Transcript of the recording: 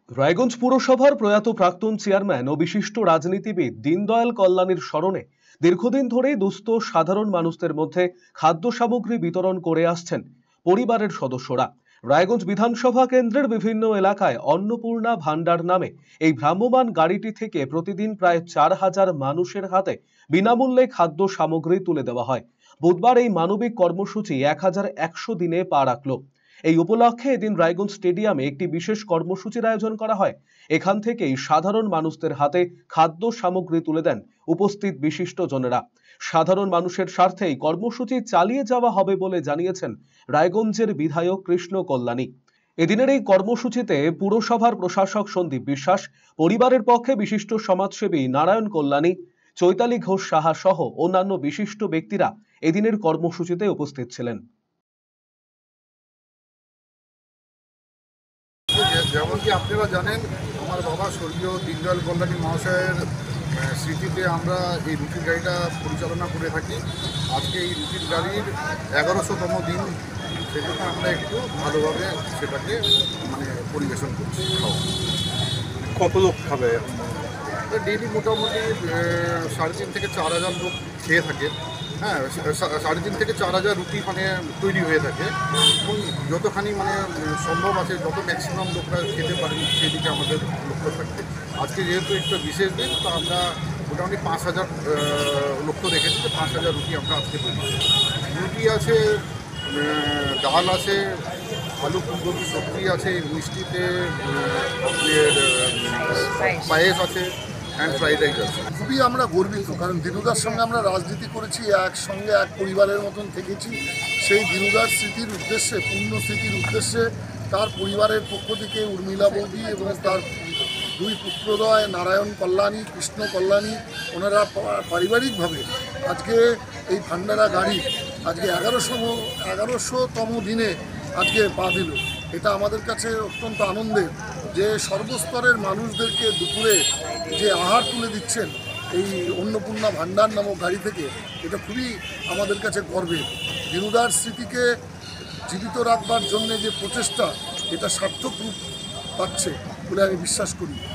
রায়গঞ্জ পুরসভার প্রয়াত প্রাক্তন চেয়ারম্যান ও বিশিষ্ট রাজনীতিবিদ দীনদয়াল কল্যাণীর স্মরণে দীর্ঘদিন ধরেই দুস্থ সাধারণ মানুষদের মধ্যে খাদ্য সামগ্রী বিতরণ করে আসছেন পরিবারের সদস্যরা। রায়গঞ্জ বিধানসভা কেন্দ্রের বিভিন্ন এলাকায় অন্নপূর্ণা ভান্ডার নামে এই ভ্রাম্যমাণ গাড়িটি থেকে প্রতিদিন প্রায় 4,000 মানুষের হাতে বিনামূল্যে খাদ্য সামগ্রী তুলে দেওয়া হয়। বুধবার এই মানবিক কর্মসূচি 1100 দিনে পা রাখল। এই উপলক্ষে এদিন রায়গঞ্জ স্টেডিয়ামে একটি বিশেষ কর্মসূচির আয়োজন করা হয়। এখান থেকেই সাধারণ মানুষদের হাতে খাদ্য সামগ্রী তুলে দেন উপস্থিত বিশিষ্টজনেরা। সাধারণ মানুষের স্বার্থেই কর্মসূচি চালিয়ে যাওয়া হবে বলে জানিয়েছেন রায়গঞ্জের বিধায়ক কৃষ্ণ কল্যাণী। এদিনের এই কর্মসূচিতে পুরসভার প্রশাসক সন্দীপ বিশ্বাস, পরিবারের পক্ষে বিশিষ্ট সমাজসেবী নারায়ণ কল্যাণী, চৈতালি ঘোষ সাহা সহ অন্যান্য বিশিষ্ট ব্যক্তিরা এদিনের কর্মসূচিতে উপস্থিত ছিলেন। যেমন কি আপনারা জানেন, আমার বাবা স্বর্গীয় দীনদয়াল কল্যাণী মহাশয়ের স্মৃতিতে আমরা এই রুটির গাড়িটা পরিচালনা করে থাকি। আজকে এই রুটির গাড়ির 1100তম দিন, সেজন্য আমরা একটু ভালোভাবে সেটাকে পরিবেশন করছি। কত লোক খাবে? ডেইলি মোটামুটি 3,500 থেকে 4,000 লোক খেয়ে থাকে। হ্যাঁ, 3,500 থেকে 4,000 রুটি তৈরি হয়ে থাকে এবং যতখানি সম্ভব আছে, যত ম্যাক্সিমাম লোকরা খেতে পারেন সেদিকে আমাদের লক্ষ্য থাকবে। আজকে যেহেতু একটা বিশেষ দিন, তো আমরা মোটামুটি 5,000 লক্ষ্য রেখেছি যে 5,000 রুটি আমরা আজকে তৈরি করি। রুটি আছে, ডাল আছে, আলু ফুলকপি সবজি আছে, মিষ্টিতে পায়েস আছে, অ্যান্ড ফ্রাইড রাইস আছে। খুবই আমরা গর্বিত, কারণ দিনুদার সঙ্গে আমরা রাজনীতি করেছি, একসঙ্গে এক পরিবারের মতন থেকেছি। সেই দিনুদার স্মৃতির উদ্দেশ্যে, পূর্ণ স্মৃতির উদ্দেশ্যে তার পরিবারের পক্ষ থেকে উর্মিলা বৌদি এবং তার দুই পুত্রদ্বয় নারায়ণ কল্যাণী, কৃষ্ণ কল্যাণী, ওনারা পারিবারিকভাবে আজকে এই ভান্ডারা গাড়ি আজকে 1100তম দিনে আজকে পা দিল। এটা আমাদের কাছে অত্যন্ত আনন্দের যে সর্বস্তরের মানুষদেরকে দুপুরে যে আহার তুলে দিচ্ছেন এই অন্নপূর্ণা ভান্ডার নামক গাড়ি থেকে, এটা খুবই আমাদের কাছে গর্বের। দিনুদার স্মৃতিকে জীবিত রাখবার জন্য যে প্রচেষ্টা, এটা সার্থক রূপ পাচ্ছে বলে আমি বিশ্বাস করি।